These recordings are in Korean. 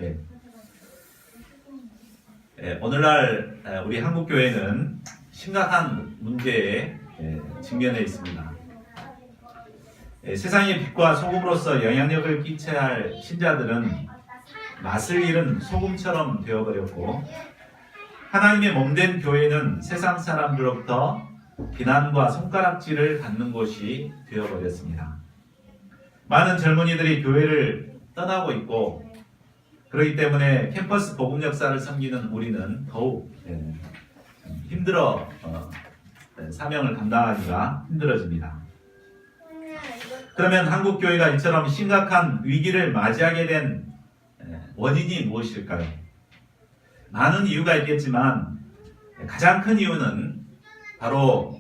예. 오늘날 우리 한국교회는 심각한 문제에 직면해 있습니다. 세상의 빛과 소금으로서 영향력을 끼쳐야 할 신자들은 맛을 잃은 소금처럼 되어버렸고, 하나님의 몸된 교회는 세상 사람들로부터 비난과 손가락질을 받는 곳이 되어버렸습니다. 많은 젊은이들이 교회를 떠나고 있고, 그렇기 때문에 캠퍼스 복음 역사를 섬기는 우리는 더욱 힘들어 사명을 감당하기가 힘들어집니다. 그러면 한국교회가 이처럼 심각한 위기를 맞이하게 된 원인이 무엇일까요? 많은 이유가 있겠지만 가장 큰 이유는 바로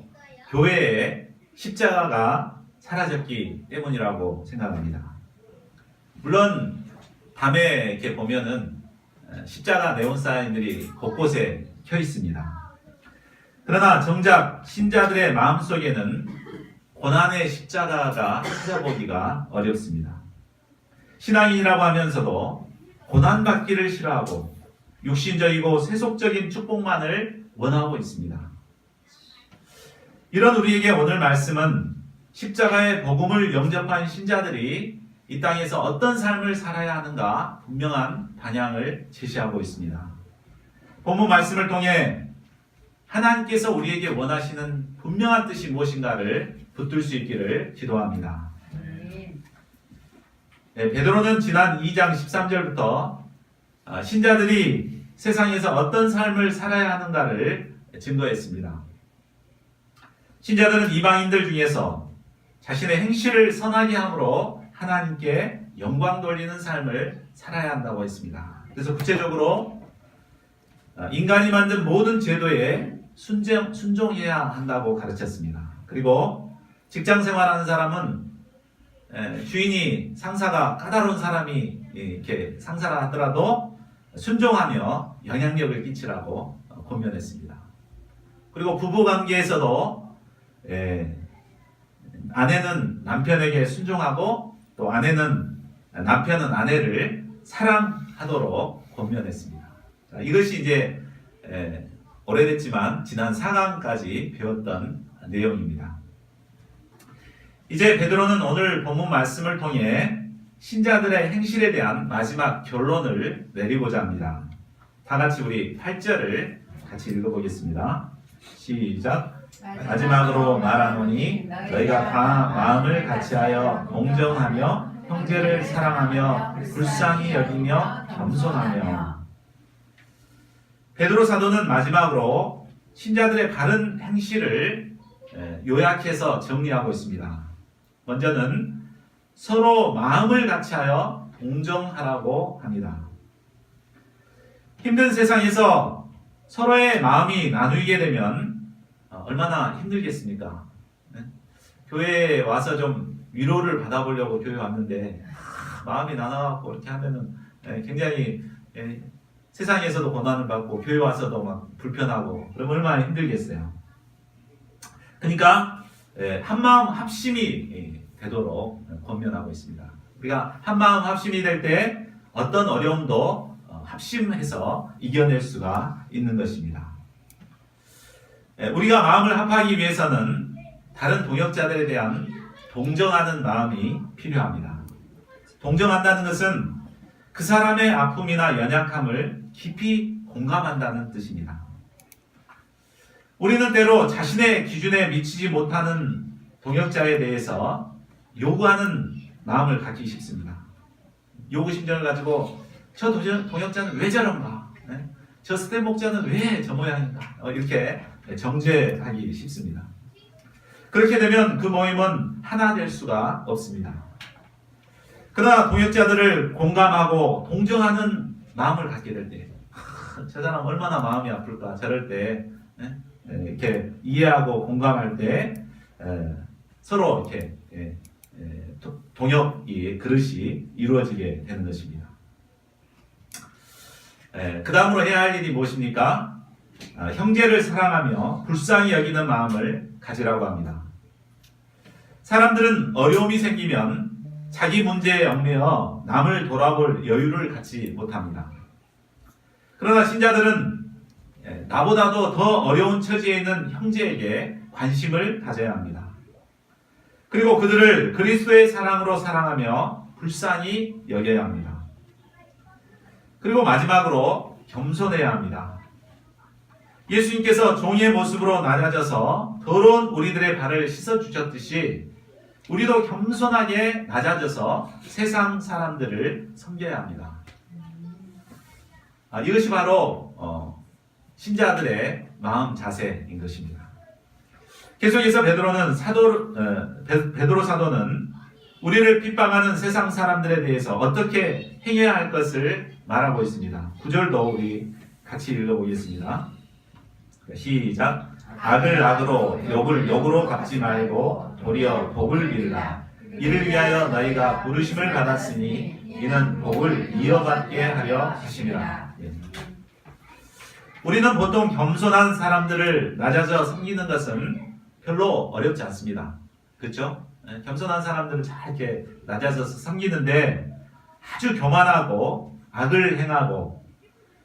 교회의 십자가가 사라졌기 때문이라고 생각합니다. 물론 밤에 이렇게 보면은 십자가 네온 사인들이 곳곳에 켜 있습니다. 그러나 정작 신자들의 마음속에는 고난의 십자가가 찾아보기가 어렵습니다. 신앙인이라고 하면서도 고난받기를 싫어하고 육신적이고 세속적인 축복만을 원하고 있습니다. 이런 우리에게 오늘 말씀은 십자가의 복음을 영접한 신자들이 이 땅에서 어떤 삶을 살아야 하는가 분명한 방향을 제시하고 있습니다. 본문 말씀을 통해 하나님께서 우리에게 원하시는 분명한 뜻이 무엇인가를 붙들 수 있기를 기도합니다. 베드로는 지난 2장 13절부터 신자들이 세상에서 어떤 삶을 살아야 하는가를 증거했습니다. 신자들은 이방인들 중에서 자신의 행실을 선하게 함으로 하나님께 영광 돌리는 삶을 살아야 한다고 했습니다. 그래서 구체적으로 인간이 만든 모든 제도에 순종해야 한다고 가르쳤습니다. 그리고 직장 생활하는 사람은 주인이 상사가 까다로운 사람이 이렇게 상사라 하더라도 순종하며 영향력을 끼치라고 권면했습니다. 그리고 부부 관계에서도 아내는 남편에게 순종하고 또 남편은 아내를 사랑하도록 권면했습니다. 자, 이것이 이제 오래됐지만 지난 4강까지 배웠던 내용입니다. 이제 베드로는 오늘 본문 말씀을 통해 신자들의 행실에 대한 마지막 결론을 내리고자 합니다. 다 같이 우리 8절을 같이 읽어보겠습니다. 시작. 마지막으로 말하노니 너희가 다 마음을 같이하여 공정하며 형제를 사랑하며 불쌍히 여기며 겸손하며. 베드로 사도는 마지막으로 신자들의 바른 행실을 요약해서 정리하고 있습니다. 먼저는 서로 마음을 같이하여 공정하라고 합니다. 힘든 세상에서 서로의 마음이 나누게 되면 얼마나 힘들겠습니까? 교회에 와서 좀 위로를 받아보려고 교회 왔는데 마음이 나눠갖고 이렇게 하면은 굉장히 세상에서도 고난을 받고 교회 와서도 막 불편하고 그러면 얼마나 힘들겠어요. 그러니까 한마음 합심이 되도록 권면하고 있습니다. 우리가 한마음 합심이 될 때 어떤 어려움도 합심해서 이겨낼 수가 있는 것입니다. 우리가 마음을 합하기 위해서는 다른 동역자들에 대한 동정하는 마음이 필요합니다. 동정한다는 것은 그 사람의 아픔이나 연약함을 깊이 공감한다는 뜻입니다. 우리는 때로 자신의 기준에 미치지 못하는 동역자에 대해서 요구하는 마음을 갖기 쉽습니다. 요구 심정을 가지고 저 동역자는 왜 저런가? 저 스텝 목자는 왜 저 모양인가? 이렇게 정죄하기 쉽습니다. 그렇게 되면 그 모임은 하나 될 수가 없습니다. 그러나 동역자들을 공감하고 동정하는 마음을 갖게 될 때, 저 사람 얼마나 마음이 아플까? 저럴 때 이렇게 이해하고 공감할 때 서로 이렇게 동역이 그릇이 이루어지게 되는 것입니다. 그 다음으로 해야 할 일이 무엇입니까? 형제를 사랑하며 불쌍히 여기는 마음을 가지라고 합니다. 사람들은 어려움이 생기면 자기 문제에 얽매여 남을 돌아볼 여유를 갖지 못합니다. 그러나 신자들은 나보다도 더 어려운 처지에 있는 형제에게 관심을 가져야 합니다. 그리고 그들을 그리스도의 사랑으로 사랑하며 불쌍히 여겨야 합니다. 그리고 마지막으로 겸손해야 합니다. 예수님께서 종의 모습으로 낮아져서 더러운 우리들의 발을 씻어주셨듯이 우리도 겸손하게 낮아져서 세상 사람들을 섬겨야 합니다. 이것이 바로 신자들의 마음 자세인 것입니다. 계속해서 베드로 사도는 우리를 핍박하는 세상 사람들에 대해서 어떻게 행해야 할 것을 말하고 있습니다. 9절도 우리 같이 읽어보겠습니다. 시작. 악을 악으로 욕을 욕으로 갚지 말고 도리어 복을 빌라. 이를 위하여 너희가 부르심을 받았으니 이는 복을 이어받게 하려 하심이라. 우리는 보통 겸손한 사람들을 낮아져 섬기는 것은 별로 어렵지 않습니다. 그렇죠? 겸손한 사람들은 잘 이렇게 낮아져서 섬기는데 아주 교만하고 악을 행하고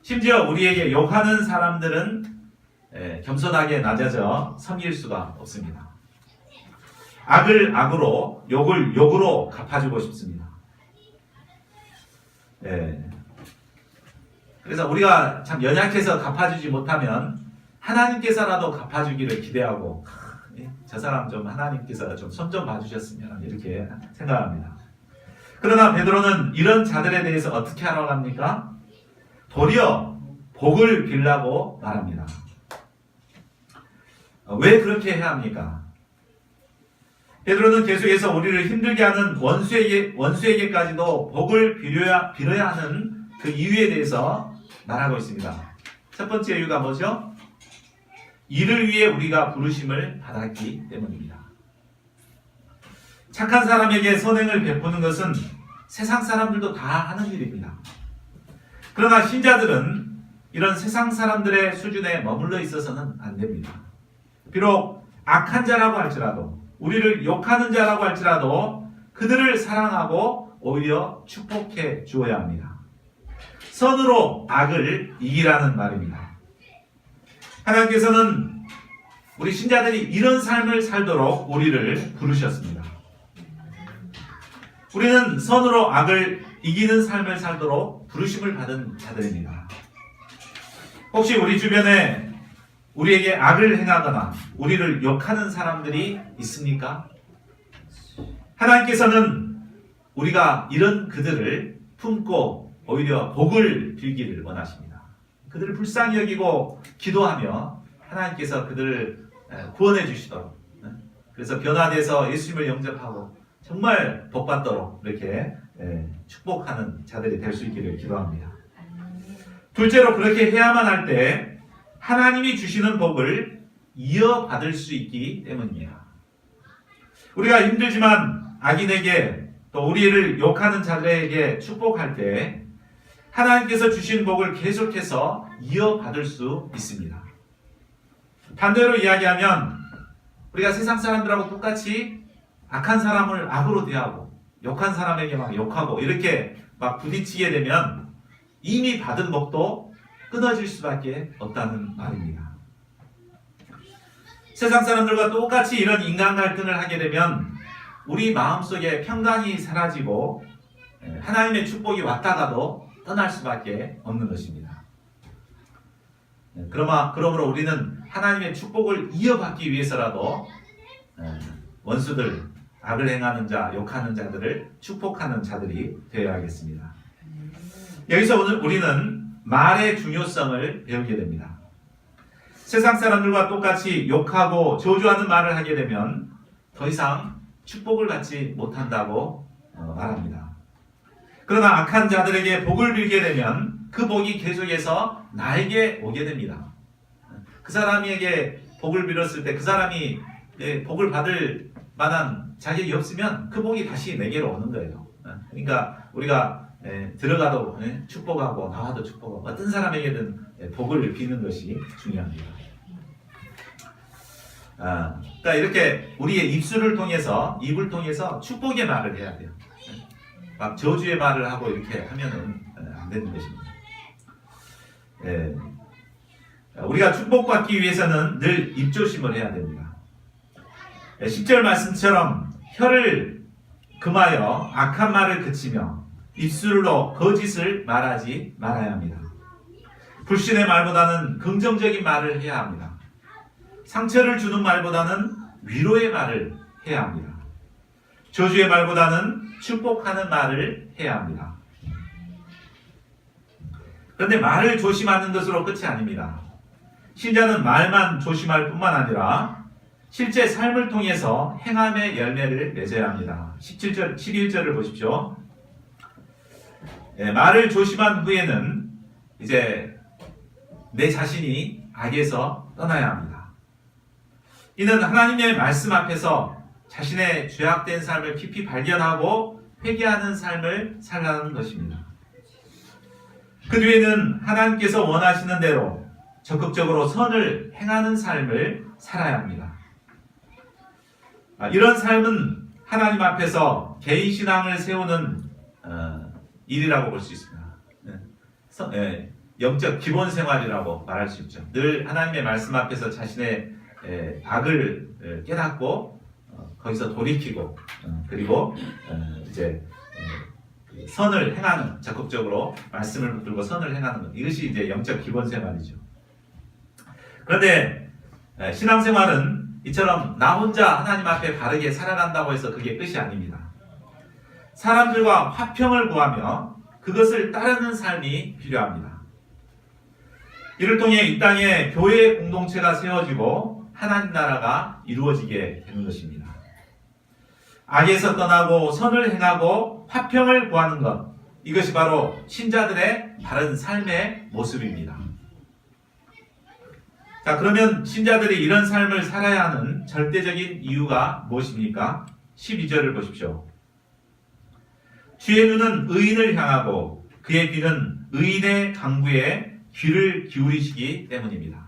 심지어 우리에게 욕하는 사람들은 겸손하게 낮아져 섬길 수가 없습니다. 악을 악으로 욕을 욕으로 갚아주고 싶습니다. 그래서 우리가 참 연약해서 갚아주지 못하면 하나님께서라도 갚아주기를 기대하고 저 사람 좀 하나님께서 좀 손 좀 봐주셨으면 이렇게 생각합니다. 그러나 베드로는 이런 자들에 대해서 어떻게 하라고 합니까? 도리어 복을 빌라고 말합니다. 왜 그렇게 해야 합니까? 베드로는 계속해서 우리를 힘들게 하는 원수에게까지도 복을 빌어야 하는 그 이유에 대해서 말하고 있습니다. 첫 번째 이유가 뭐죠? 이를 위해 우리가 부르심을 받았기 때문입니다. 착한 사람에게 선행을 베푸는 것은 세상 사람들도 다 하는 일입니다. 그러나 신자들은 이런 세상 사람들의 수준에 머물러 있어서는 안 됩니다. 비록 악한 자라고 할지라도 우리를 욕하는 자라고 할지라도 그들을 사랑하고 오히려 축복해 주어야 합니다. 선으로 악을 이기라는 말입니다. 하나님께서는 우리 신자들이 이런 삶을 살도록 우리를 부르셨습니다. 우리는 선으로 악을 이기는 삶을 살도록 부르심을 받은 자들입니다. 혹시 우리 주변에 우리에게 악을 행하거나 우리를 욕하는 사람들이 있습니까? 하나님께서는 우리가 이런 그들을 품고 오히려 복을 빌기를 원하십니다. 그들을 불쌍히 여기고 기도하며 하나님께서 그들을 구원해 주시도록, 그래서 변화돼서 예수님을 영접하고 정말 복받도록 이렇게 축복하는 자들이 될 수 있기를 기도합니다. 둘째로 그렇게 해야만 할 때 하나님이 주시는 복을 이어받을 수 있기 때문입니다. 우리가 힘들지만 악인에게 또 우리를 욕하는 자들에게 축복할 때 하나님께서 주신 복을 계속해서 이어받을 수 있습니다. 반대로 이야기하면 우리가 세상 사람들하고 똑같이 악한 사람을 악으로 대하고 욕한 사람에게 막 욕하고 이렇게 막 부딪히게 되면 이미 받은 복도 끊어질 수밖에 없다는 말입니다. 세상 사람들과 똑같이 이런 인간 갈등을 하게 되면 우리 마음속에 평강이 사라지고 하나님의 축복이 왔다가도 떠날 수밖에 없는 것입니다. 그러므로 우리는 하나님의 축복을 이어받기 위해서라도 원수들, 악을 행하는 자, 욕하는 자들을 축복하는 자들이 되어야겠습니다. 여기서 오늘 우리는 말의 중요성을 배우게 됩니다. 세상 사람들과 똑같이 욕하고 저주하는 말을 하게 되면 더 이상 축복을 받지 못한다고 말합니다. 그러나 악한 자들에게 복을 빌게 되면 그 복이 계속해서 나에게 오게 됩니다. 그 사람에게 복을 빌었을 때 그 사람이 복을 받을 만한 자격이 없으면 그 복이 다시 내게로 오는 거예요. 그러니까 우리가 들어가도 축복하고 나와도 축복하고 어떤 사람에게든 복을 비는 것이 중요합니다. 그러니까 이렇게 우리의 입술을 통해서, 입을 통해서 축복의 말을 해야 돼요. 막 저주의 말을 하고 이렇게 하면은 안 되는 것입니다. 예. 우리가 축복받기 위해서는 늘 입조심을 해야 됩니다. 10절 말씀처럼 혀를 금하여 악한 말을 그치며 입술로 거짓을 말하지 말아야 합니다. 불신의 말보다는 긍정적인 말을 해야 합니다. 상처를 주는 말보다는 위로의 말을 해야 합니다. 저주의 말보다는 축복하는 말을 해야 합니다. 그런데 말을 조심하는 것으로 끝이 아닙니다. 신자는 말만 조심할 뿐만 아니라 실제 삶을 통해서 행함의 열매를 맺어야 합니다. 17절, 11절을 보십시오. 말을 조심한 후에는 이제 내 자신이 악에서 떠나야 합니다. 이는 하나님의 말씀 앞에서 자신의 죄악된 삶을 깊이 발견하고 회개하는 삶을 살라는 것입니다. 그 뒤에는 하나님께서 원하시는 대로 적극적으로 선을 행하는 삶을 살아야 합니다. 이런 삶은 하나님 앞에서 개인 신앙을 세우는 일이라고 볼 수 있습니다. 영적 기본 생활이라고 말할 수 있죠. 늘 하나님의 말씀 앞에서 자신의 악을 깨닫고 거기서 돌이키고 그리고 이제 선을 행하는, 적극적으로 말씀을 붙들고 선을 행하는 것, 이것이 이제 영적 기본 생활이죠. 그런데 신앙생활은 이처럼 나 혼자 하나님 앞에 바르게 살아간다고 해서 그게 끝이 아닙니다. 사람들과 화평을 구하며 그것을 따르는 삶이 필요합니다. 이를 통해 이 땅에 교회 공동체가 세워지고 하나님 나라가 이루어지게 되는 것입니다. 악에서 떠나고 선을 행하고 화평을 구하는 것, 이것이 바로 신자들의 바른 삶의 모습입니다. 자, 그러면 신자들이 이런 삶을 살아야 하는 절대적인 이유가 무엇입니까? 12절을 보십시오. 주의 눈은 의인을 향하고 그의 귀는 의인의 강구에 귀를 기울이시기 때문입니다.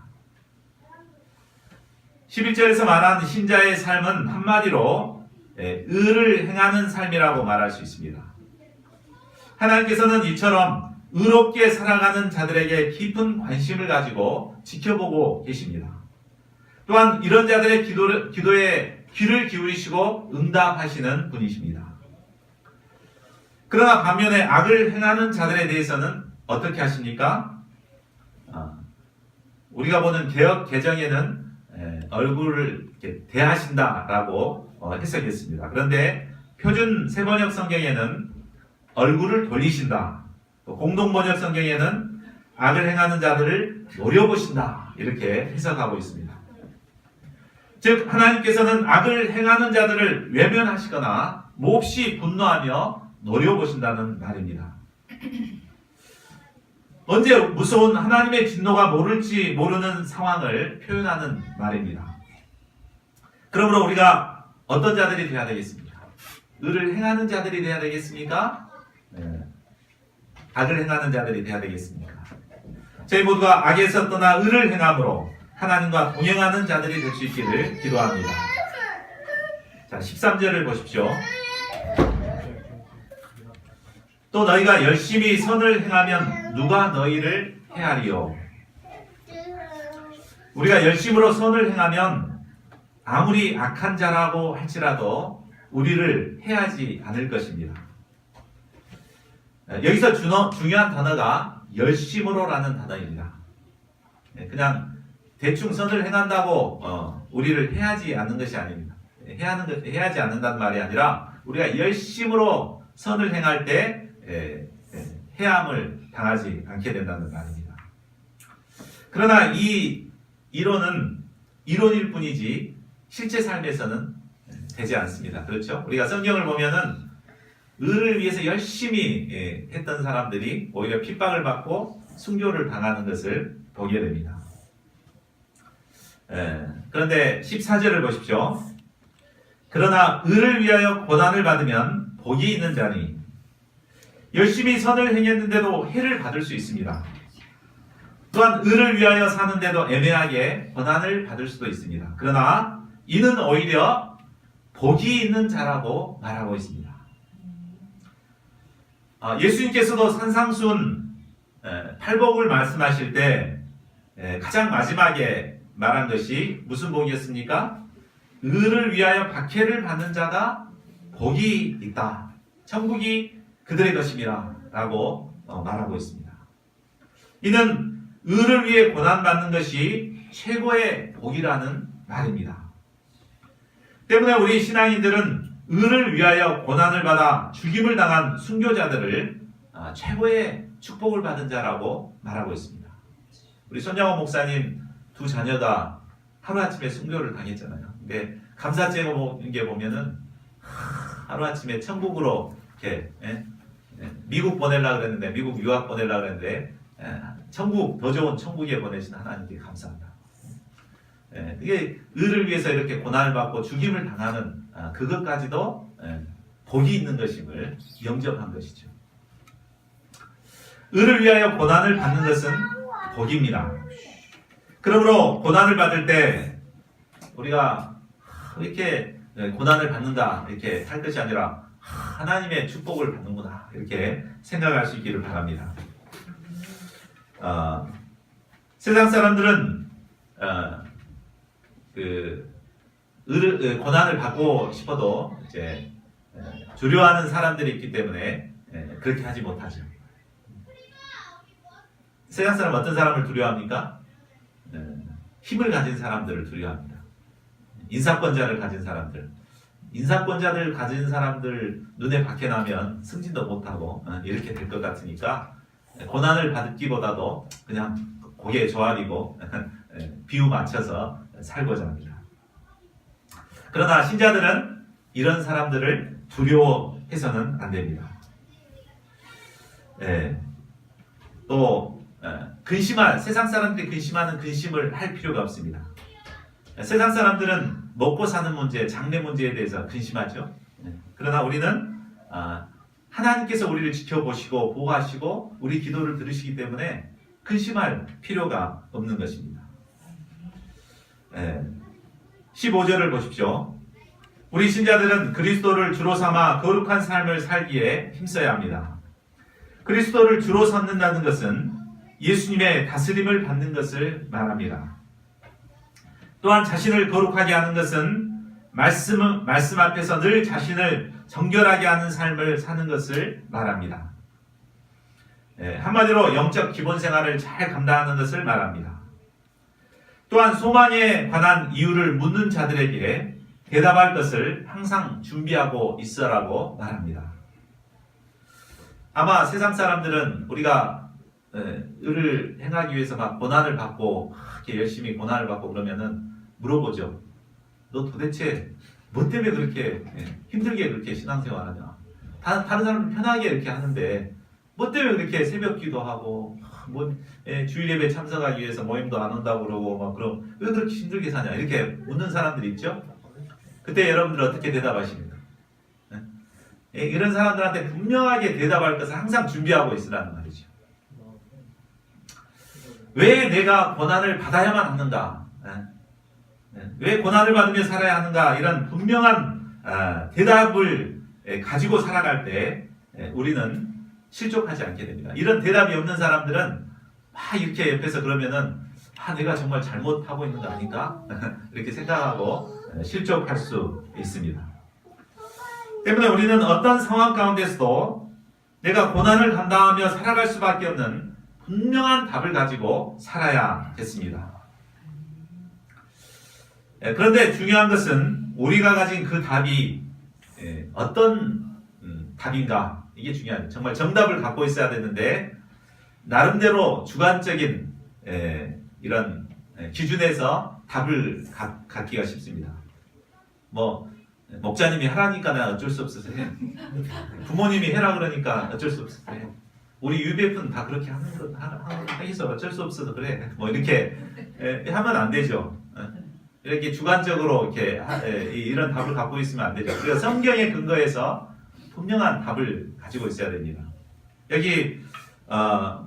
11절에서 말한 신자의 삶은 한마디로 의를 행하는 삶이라고 말할 수 있습니다. 하나님께서는 이처럼 의롭게 살아가는 자들에게 깊은 관심을 가지고 지켜보고 계십니다. 또한 이런 자들의 기도에 귀를 기울이시고 응답하시는 분이십니다. 그러나 반면에 악을 행하는 자들에 대해서는 어떻게 하십니까? 우리가 보는 개역 개정에는 얼굴을 이렇게 대하신다라고 해석했습니다. 그런데 표준 세번역 성경에는 얼굴을 돌리신다. 공동번역 성경에는 악을 행하는 자들을 노려보신다. 이렇게 해석하고 있습니다. 즉 하나님께서는 악을 행하는 자들을 외면하시거나 몹시 분노하며 노려보신다는 말입니다. 언제 무서운 하나님의 진노가 모를지 모르는 상황을 표현하는 말입니다. 그러므로 우리가 어떤 자들이 되어야 되겠습니까? 의를 행하는 자들이 되어야 되겠습니까? 악을 행하는 자들이 되어야 되겠습니까? 저희 모두가 악에서 떠나 의를 행함으로 하나님과 동행하는 자들이 될 수 있기를 기도합니다. 자, 13절을 보십시오. 또 너희가 열심히 선을 행하면 누가 너희를 해하리요? 우리가 열심으로 선을 행하면 아무리 악한 자라고 할지라도 우리를 해하지 않을 것입니다. 여기서 중요한 단어가 열심으로라는 단어입니다. 그냥 대충 선을 행한다고 우리를 해하지 않는 것이 아닙니다. 해하지 않는다는 말이 아니라 우리가 열심으로 선을 행할 때 해함을 당하지 않게 된다는 말입니다. 그러나 이 이론은 이론일 뿐이지 실제 삶에서는 되지 않습니다. 그렇죠? 우리가 성경을 보면은 의를 위해서 열심히 했던 사람들이 오히려 핍박을 받고 순교를 당하는 것을 보게 됩니다. 그런데 14절을 보십시오. 그러나 의를 위하여 고난을 받으면 복이 있는 자니 열심히 선을 행했는데도 해를 받을 수 있습니다. 또한 의를 위하여 사는데도 애매하게 고난을 받을 수도 있습니다. 그러나 이는 오히려 복이 있는 자라고 말하고 있습니다. 예수님께서도 산상수훈 팔복을 말씀하실 때 가장 마지막에 말한 것이 무슨 복이었습니까? 의를 위하여 박해를 받는 자가 복이 있다. 천국이 그들의 것임이라 라고 말하고 있습니다. 이는 의를 위해 고난받는 것이 최고의 복이라는 말입니다. 때문에 우리 신앙인들은 의를 위하여 고난을 받아 죽임을 당한 순교자들을 최고의 축복을 받은 자라고 말하고 있습니다. 우리 손영호 목사님 두 자녀가 하루아침에 순교를 당했잖아요. 근데 감사죄에 보면은 하루아침에 천국으로 이렇게 미국 보내려고 그랬는데, 미국 유학 보내려고 그랬는데 천국, 더 좋은 천국에 보내신 하나님께 감사합니다. 이게 의를 위해서 이렇게 고난을 받고 죽임을 당하는 그것까지도 복이 있는 것임을 영접한 것이죠. 의를 위하여 고난을 받는 것은 복입니다. 그러므로 고난을 받을 때 우리가 이렇게 고난을 받는다 이렇게 할 것이 아니라 하나님의 축복을 받는구나 이렇게 생각할 수 있기를 바랍니다. 세상 사람들은 고난을 받고 싶어도 이제 두려워하는 사람들이 있기 때문에 그렇게 하지 못하죠. 세상 사람 어떤 사람을 두려워합니까? 힘을 가진 사람들을 두려워합니다. 인사권자를 가진 사람들. 인사권자들 가진 사람들 눈에 박해나면 승진도 못하고 이렇게 될 것 같으니까 고난을 받기보다도 그냥 고개 조아리고 비유 맞춰서 살고자 합니다. 그러나 신자들은 이런 사람들을 두려워해서는 안 됩니다. 또 세상 사람들이 근심하는 근심을 할 필요가 없습니다. 세상 사람들은 먹고 사는 문제, 장래 문제에 대해서 근심하죠. 그러나 우리는 하나님께서 우리를 지켜보시고 보호하시고 우리 기도를 들으시기 때문에 근심할 필요가 없는 것입니다. 15절을 보십시오. 우리 신자들은 그리스도를 주로 삼아 거룩한 삶을 살기에 힘써야 합니다. 그리스도를 주로 삼는다는 것은 예수님의 다스림을 받는 것을 말합니다. 또한 자신을 거룩하게 하는 것은 말씀 앞에서 늘 자신을 정결하게 하는 삶을 사는 것을 말합니다. 한마디로 영적 기본 생활을 잘 감당하는 것을 말합니다. 또한 소망에 관한 이유를 묻는 자들에게 대답할 것을 항상 준비하고 있으라고 말합니다. 아마 세상 사람들은 우리가 의를 행하기 위해서 막 고난을 받고 이렇게 열심히 고난을 받고 그러면은 물어보죠. 너 도대체 뭐 때문에 그렇게 힘들게 그렇게 신앙생활하냐? 다른 사람은 편하게 이렇게 하는데 뭐 때문에 그렇게 새벽 기도하고 주일 예배 참석하기 위해서 모임도 안 온다고 그러고 막 그럼 왜 그렇게 힘들게 사냐? 이렇게 묻는 사람들이 있죠. 그때 여러분들 어떻게 대답하십니까? 이런 사람들한테 분명하게 대답할 것을 항상 준비하고 있으라는 말이죠. 왜 내가 고난을 받아야만 하는가? 왜 고난을 받으며 살아야 하는가? 이런 분명한 대답을 가지고 살아갈 때 우리는 실족하지 않게 됩니다. 이런 대답이 없는 사람들은 막 이렇게 옆에서 그러면은 내가 정말 잘못하고 있는 거 아닌가? 이렇게 생각하고 실족할 수 있습니다. 때문에 우리는 어떤 상황 가운데서도 내가 고난을 감당하며 살아갈 수밖에 없는 분명한 답을 가지고 살아야겠습니다. 그런데 중요한 것은 우리가 가진 그 답이 어떤 답인가? 이게 중요합니다. 정말 정답을 갖고 있어야 되는데 나름대로 주관적인 이런 기준에서 답을 갖기가 쉽습니다. 목자님이 하라니까 내가 어쩔 수 없어서 해. 부모님이 해라 그러니까 어쩔 수 없어서 해. 우리 UBF는 다 그렇게 하기서 어쩔 수 없어서 그래. 이렇게 하면 안 되죠. 이렇게 주관적으로 이렇게 이런 답을 갖고 있으면 안 되죠. 우리가 성경에 근거해서 분명한 답을 가지고 있어야 됩니다. 여기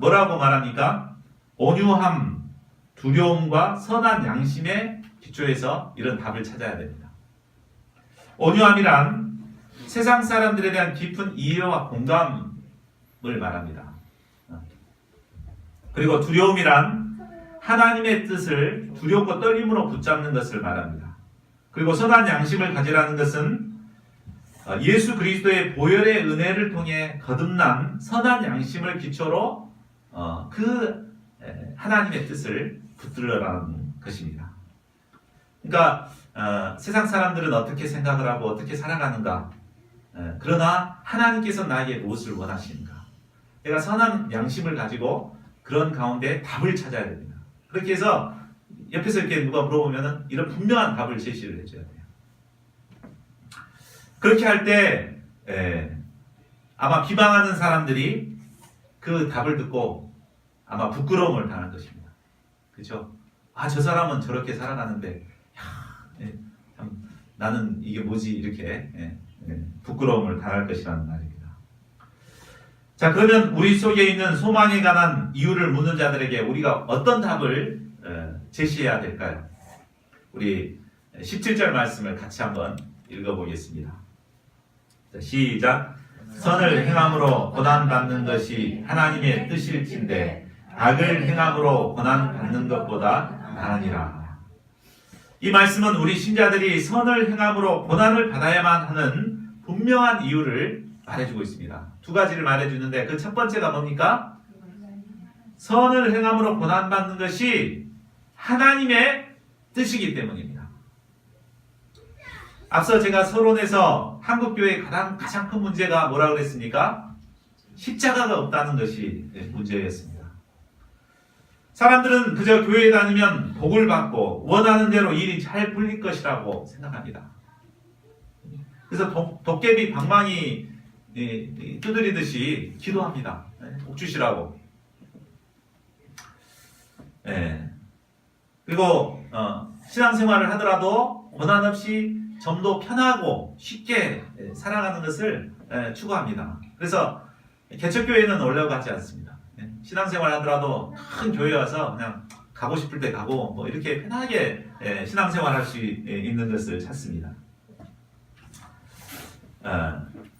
뭐라고 말합니까? 온유함, 두려움과 선한 양심의 기초에서 이런 답을 찾아야 됩니다. 온유함이란 세상 사람들에 대한 깊은 이해와 공감을 말합니다. 그리고 두려움이란 하나님의 뜻을 두렵고 떨림으로 붙잡는 것을 말합니다. 그리고 선한 양심을 가지라는 것은 예수 그리스도의 보혈의 은혜를 통해 거듭난 선한 양심을 기초로 그 하나님의 뜻을 붙들으라는 것입니다. 그러니까 세상 사람들은 어떻게 생각을 하고 어떻게 살아가는가, 그러나 하나님께서 나에게 무엇을 원하시는가, 내가 선한 양심을 가지고 그런 가운데 답을 찾아야 됩니다. 그렇게 해서 옆에서 이렇게 누가 물어보면 이런 분명한 답을 제시를 해줘야 돼요. 그렇게 할 때 아마 비방하는 사람들이 그 답을 듣고 아마 부끄러움을 당할 것입니다. 그렇죠? 저 사람은 저렇게 살아가는데 참 나는 이게 뭐지 이렇게 부끄러움을 당할 것이라는 말입니다. 자, 그러면 우리 속에 있는 소망에 관한 이유를 묻는 자들에게 우리가 어떤 답을 제시해야 될까요? 우리 17절 말씀을 같이 한번 읽어보겠습니다. 자, 시작. 선을 행함으로 고난받는 것이 하나님의 뜻일진데 악을 행함으로 고난받는 것보다 나으니라. 이 말씀은 우리 신자들이 선을 행함으로 고난을 받아야만 하는 분명한 이유를 말해주고 있습니다. 두 가지를 말해주는데 그 첫 번째가 뭡니까? 선을 행함으로 고난받는 것이 하나님의 뜻이기 때문입니다. 앞서 제가 서론에서 한국교회의 가장 큰 문제가 뭐라고 그랬습니까? 십자가가 없다는 것이 문제였습니다. 사람들은 그저 교회에 다니면 복을 받고 원하는 대로 일이 잘 풀릴 것이라고 생각합니다. 그래서 도깨비 방망이 두드리듯이 기도합니다. 복 주시라고. 그리고 신앙생활을 하더라도 고난 없이 좀 더 편하고 쉽게 살아가는 것을 추구합니다. 그래서 개척교회는 오려고 하지 않습니다. 신앙생활 하더라도 큰 교회 와서 그냥 가고 싶을 때 가고 뭐 이렇게 편하게 신앙생활 할 수 있는 것을 찾습니다.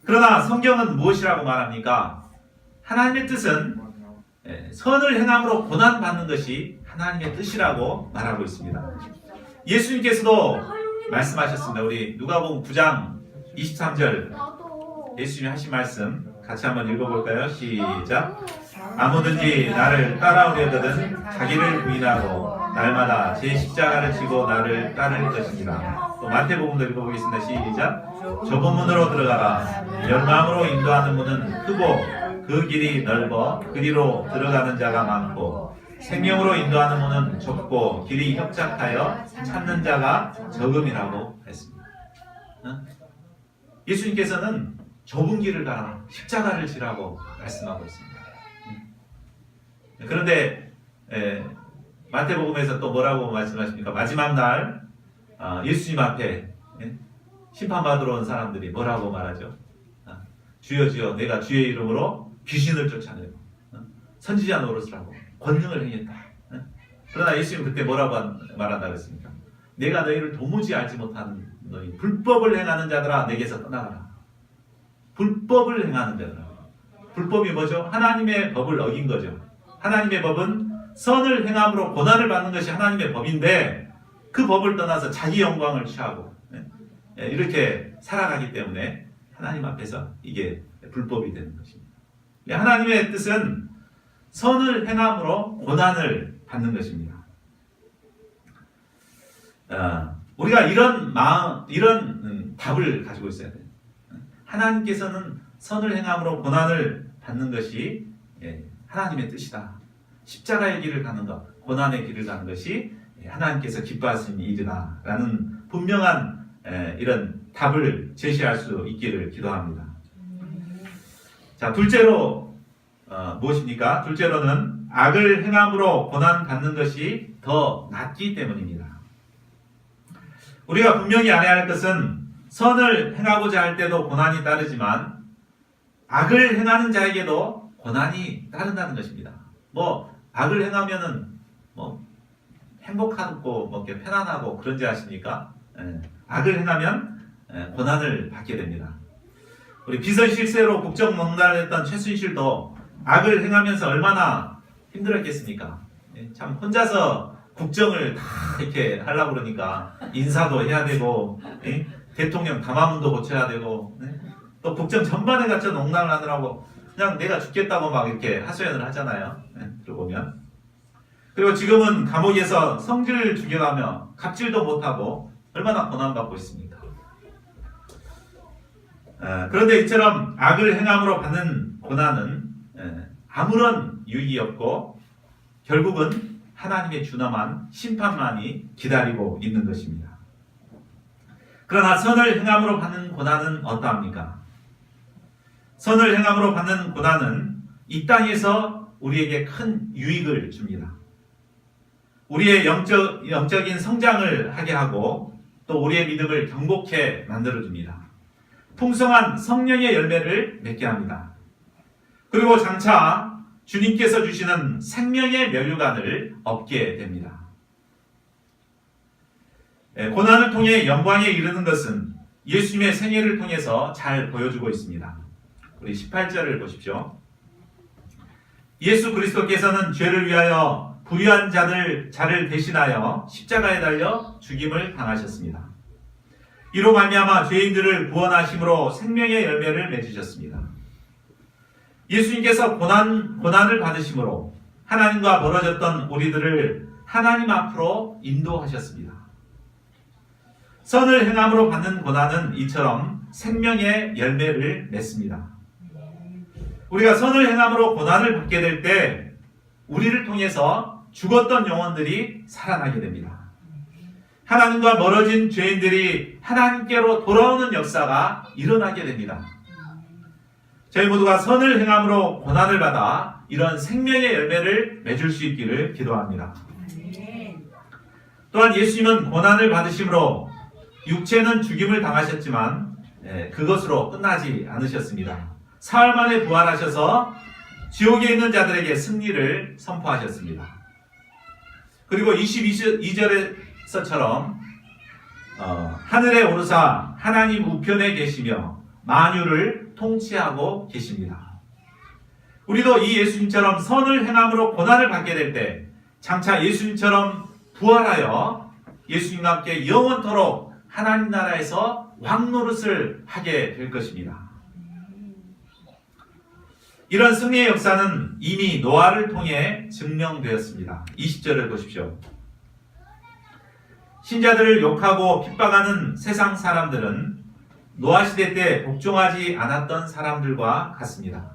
그러나 성경은 무엇이라고 말합니까? 하나님의 뜻은 선을 행함으로 고난받는 것이 하나님의 뜻이라고 말하고 있습니다. 예수님께서도 말씀하셨습니다. 우리 누가복음 9장 23절 예수님이 하신 말씀 같이 한번 읽어볼까요? 시작. 아무든지 나를 따라오려거든 자기를 부인하고 날마다 제 십자가를 지고 나를 따를 것이니라. 또 마태복음도 읽어보겠습니다. 시작. 좁은 문으로 들어가라. 멸망으로 인도하는 문은 크고 그 길이 넓어 그리로 들어가는 자가 많고 생명으로 인도하는 문은 좁고 길이 협착하여 찾는 자가 적음이라고 했습니다. 예수님께서는 좁은 길을 가라, 십자가를 지라고 말씀하고 있습니다. 그런데 마태복음에서 또 뭐라고 말씀하십니까? 마지막 날 예수님 앞에 심판받으러 온 사람들이 뭐라고 말하죠? 주여 주여 내가 주의 이름으로 귀신을 쫓아내고 선지자 노릇을 하고 권능을 행했다. 그러나 예수님 그때 뭐라고 말한다 그랬습니까? 내가 너희를 도무지 알지 못하는 너희 불법을 행하는 자들아 내게서 떠나가라. 불법을 행하는 자들아. 불법이 뭐죠? 하나님의 법을 어긴 거죠. 하나님의 법은 선을 행함으로 고난을 받는 것이 하나님의 법인데 그 법을 떠나서 자기 영광을 취하고 이렇게 살아가기 때문에 하나님 앞에서 이게 불법이 되는 것입니다. 하나님의 뜻은 선을 행함으로 고난을 받는 것입니다. 우리가 이런 마음, 이런 답을 가지고 있어야 돼요. 하나님께서는 선을 행함으로 고난을 받는 것이 하나님의 뜻이다. 십자가의 길을 가는 것, 고난의 길을 가는 것이 하나님께서 기뻐하시는 일이다. 라는 분명한 이런 답을 제시할 수 있기를 기도합니다. 자, 둘째로 무엇입니까? 둘째로는 악을 행함으로 고난받는 것이 더 낫기 때문입니다. 우리가 분명히 알아야 할 것은 선을 행하고자 할 때도 고난이 따르지만 악을 행하는 자에게도 고난이 따른다는 것입니다. 악을 행하면은 행복하고 편안하고 그런지 아십니까? 악을 행하면 고난을 받게 됩니다. 우리 비선실세로 국정농단을 했던 최순실도 악을 행하면서 얼마나 힘들었겠습니까? 참 혼자서 국정을 다 이렇게 하려고 그러니까 인사도 해야 되고 대통령 담화문도 고쳐야 되고 또 국정 전반에 갖춰 농단을 하느라고 그냥 내가 죽겠다고 막 이렇게 하소연을 하잖아요. 들어보면. 그리고 지금은 감옥에서 성질을 죽여가며 갑질도 못하고 얼마나 고난받고 있습니까? 그런데 이처럼 악을 행함으로 받는 고난은 아무런 유익이 없고 결국은 하나님의 준엄한 심판만이 기다리고 있는 것입니다. 그러나 선을 행함으로 받는 고난은 어떠합니까? 선을 행함으로 받는 고난은 이 땅에서 우리에게 큰 유익을 줍니다. 우리의 영적인 성장을 하게 하고 또 우리의 믿음을 경복해 만들어줍니다. 풍성한 성령의 열매를 맺게 합니다. 그리고 장차 주님께서 주시는 생명의 면류관을 얻게 됩니다. 고난을 통해 영광에 이르는 것은 예수님의 생애를 통해서 잘 보여주고 있습니다. 우리 18절을 보십시오. 예수 그리스도께서는 죄를 위하여 불의한 자를 대신하여 십자가에 달려 죽임을 당하셨습니다. 이로 말미암아 죄인들을 구원하심으로 생명의 열매를 맺으셨습니다. 예수님께서 고난을 받으심으로 하나님과 멀어졌던 우리들을 하나님 앞으로 인도하셨습니다. 선을 행함으로 받는 고난은 이처럼 생명의 열매를 맺습니다. 우리가 선을 행함으로 고난을 받게 될 때 우리를 통해서 죽었던 영혼들이 살아나게 됩니다. 하나님과 멀어진 죄인들이 하나님께로 돌아오는 역사가 일어나게 됩니다. 저희 모두가 선을 행함으로 고난을 받아 이런 생명의 열매를 맺을 수 있기를 기도합니다. 또한 예수님은 고난을 받으심으로 육체는 죽임을 당하셨지만 그것으로 끝나지 않으셨습니다. 사흘 만에 부활하셔서 지옥에 있는 자들에게 승리를 선포하셨습니다. 그리고 22절에서처럼 하늘에 오르사 하나님 우편에 계시며 만유를 통치하고 계십니다. 우리도 이 예수님처럼 선을 행함으로 고난을 받게 될 때 장차 예수님처럼 부활하여 예수님과 함께 영원토록 하나님 나라에서 왕노릇을 하게 될 것입니다. 이런 승리의 역사는 이미 노아를 통해 증명되었습니다. 20절을 보십시오. 신자들을 욕하고 핍박하는 세상 사람들은 노아 시대 때 복종하지 않았던 사람들과 같습니다.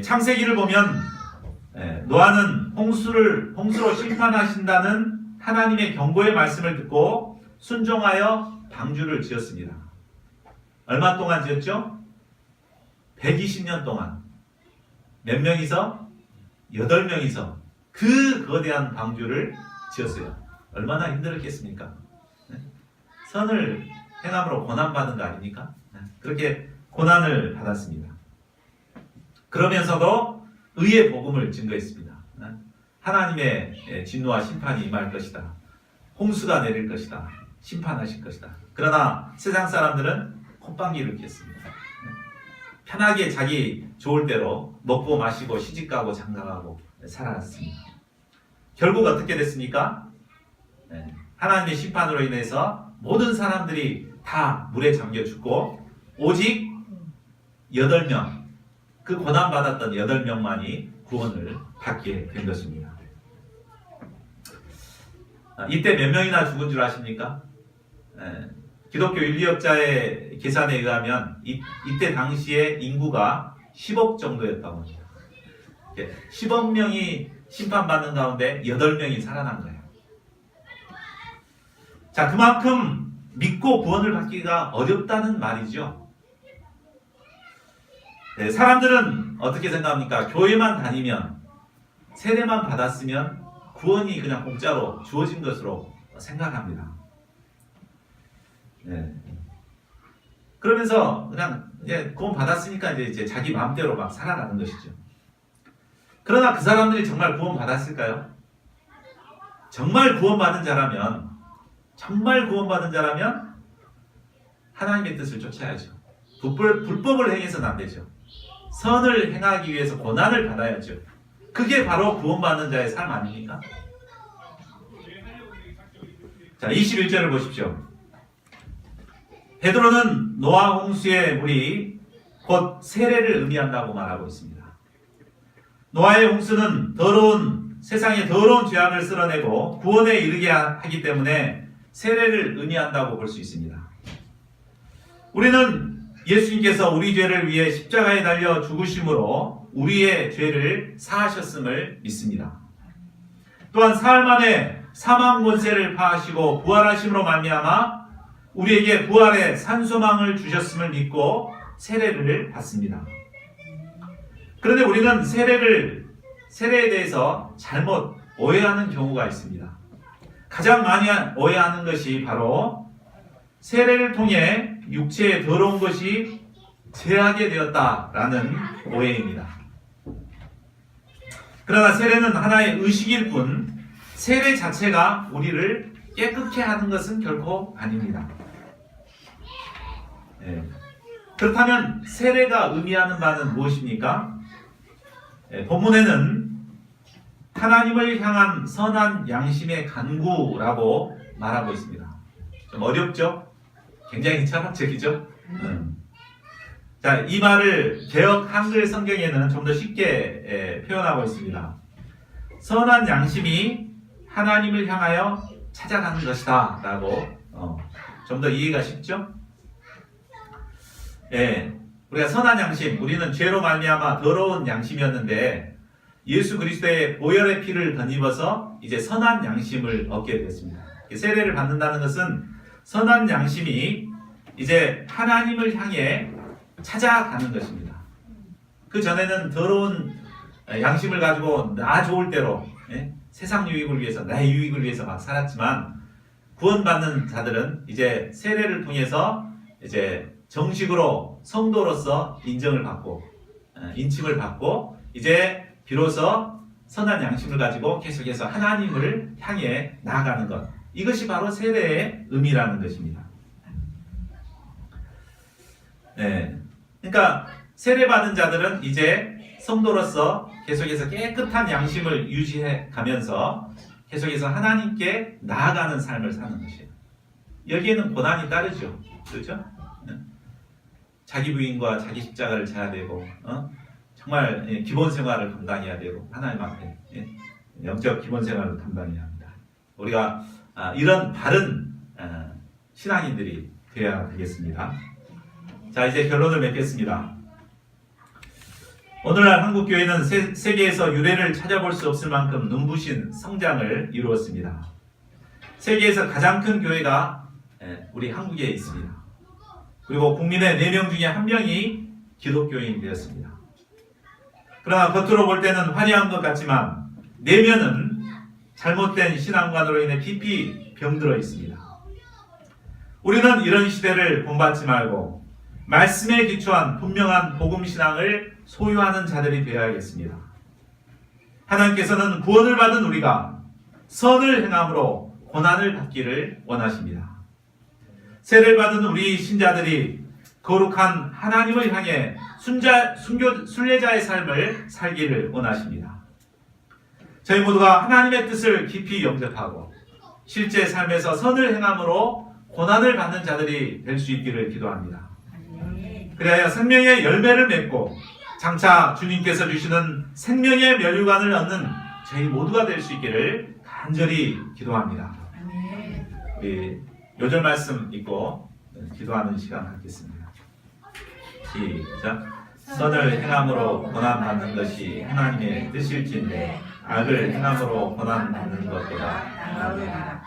창세기를 보면 노아는 홍수로 심판하신다는 하나님의 경고의 말씀을 듣고 순종하여 방주를 지었습니다. 얼마 동안 지었죠? 120년 동안. 몇 명이서? 8명이서 그 거대한 방주를 지었어요. 얼마나 힘들었겠습니까? 선을 행함으로 고난받은 거 아닙니까? 그렇게 고난을 받았습니다. 그러면서도 의의 복음을 증거했습니다. 하나님의 진노와 심판이 임할 것이다. 홍수가 내릴 것이다. 심판하실 것이다. 그러나 세상 사람들은 콧방귀를 뀌었습니다. 편하게 자기 좋을 대로 먹고 마시고 시집가고 장가가고 살아갔습니다. 결국 어떻게 됐습니까? 하나님의 심판으로 인해서 모든 사람들이 다 물에 잠겨 죽고 오직 8명, 그 고난받았던 8명만이 구원을 받게 된 것입니다. 이때 몇 명이나 죽은 줄 아십니까? 기독교 인류학자의 계산에 의하면 이때 당시에 인구가 10억 정도였다고 합니다. 10억 명이 심판받는 가운데 8명이 살아난 거예요. 자, 그만큼 믿고 구원을 받기가 어렵다는 말이죠. 사람들은 어떻게 생각합니까? 교회만 다니면, 세례만 받았으면 구원이 그냥 공짜로 주어진 것으로 생각합니다. 그러면서 그냥 구원 받았으니까 이제 자기 마음대로 막 살아가는 것이죠. 그러나 그 사람들이 정말 구원 받았을까요? 정말 구원받은 자라면 하나님의 뜻을 쫓아야죠. 불법을 행해서는 안 되죠. 선을 행하기 위해서 고난을 받아야죠. 그게 바로 구원받는 자의 삶 아닙니까? 자, 21절을 보십시오. 베드로는 노아 홍수의 물이 곧 세례를 의미한다고 말하고 있습니다. 노아의 홍수는 세상의 더러운 죄악을 쓸어내고 구원에 이르게 하기 때문에 세례를 의미한다고 볼 수 있습니다. 우리는 예수님께서 우리 죄를 위해 십자가에 달려 죽으심으로 우리의 죄를 사하셨음을 믿습니다. 또한 사흘 만에 사망 권세를 파하시고 부활하심으로 말미암아 우리에게 부활의 산소망을 주셨음을 믿고 세례를 받습니다. 그런데 우리는 세례에 대해서 잘못 오해하는 경우가 있습니다. 가장 많이 오해하는 것이 바로 세례를 통해 육체에 더러운 것이 제하게 되었다라는 오해입니다. 그러나 세례는 하나의 의식일 뿐 세례 자체가 우리를 깨끗게 하는 것은 결코 아닙니다. 그렇다면 세례가 의미하는 바는 무엇입니까? 본문에는 하나님을 향한 선한 양심의 간구라고 말하고 있습니다. 좀 어렵죠? 굉장히 철학적이죠? 자, 이 말을 개역 한글 성경에는 좀 더 쉽게 표현하고 있습니다. 선한 양심이 하나님을 향하여 찾아가는 것이다 라고 좀 더 이해가 쉽죠? 우리가 선한 양심, 우리는 죄로 말미암아 더러운 양심이었는데 예수 그리스도의 보혈의 피를 덧입어서 이제 선한 양심을 얻게 되었습니다. 세례를 받는다는 것은 선한 양심이 이제 하나님을 향해 찾아가는 것입니다. 그 전에는 더러운 양심을 가지고 나 좋을 대로 세상 유익을 위해서, 나의 유익을 위해서 막 살았지만 구원받는 자들은 이제 세례를 통해서 이제 정식으로 성도로서 인정을 받고 인침을 받고 이제 비로소 선한 양심을 가지고 계속해서 하나님을 향해 나아가는 것, 이것이 바로 세례의 의미라는 것입니다. 그러니까 세례받은 자들은 이제 성도로서 계속해서 깨끗한 양심을 유지해 가면서 계속해서 하나님께 나아가는 삶을 사는 것이에요. 여기에는 고난이 따르죠. 그렇죠? 자기 부인과 자기 십자가를 져야 되고 정말 기본 생활을 감당해야 되고 하나님 앞에 영적 기본 생활을 감당해야 합니다. 우리가 이런 바른 신앙인들이 되어야 되겠습니다. 자, 이제 결론을 맺겠습니다. 오늘날 한국교회는 세계에서 유례를 찾아볼 수 없을 만큼 눈부신 성장을 이루었습니다. 세계에서 가장 큰 교회가 우리 한국에 있습니다. 그리고 국민의 4명 중에 1명이 기독교인이 되었습니다. 그러나 겉으로 볼 때는 화려한 것 같지만 내면은 잘못된 신앙관으로 인해 깊이 병들어 있습니다. 우리는 이런 시대를 본받지 말고 말씀에 기초한 분명한 복음신앙을 소유하는 자들이 되어야겠습니다. 하나님께서는 구원을 받은 우리가 선을 행함으로 고난을 받기를 원하십니다. 세례를 받은 우리 신자들이 거룩한 하나님을 향해 순례자의 삶을 살기를 원하십니다. 저희 모두가 하나님의 뜻을 깊이 영접하고 실제 삶에서 선을 행함으로 고난을 받는 자들이 될 수 있기를 기도합니다. 그래야 생명의 열매를 맺고 장차 주님께서 주시는 생명의 면류관을 얻는 저희 모두가 될 수 있기를 간절히 기도합니다. 우리 요절 말씀 읽고 기도하는 시간 갖겠습니다. 시작. 선을 행함으로 고난받는 것이 하나님의 뜻일진데 악을 행함으로 고난받는 것보다 나으리라.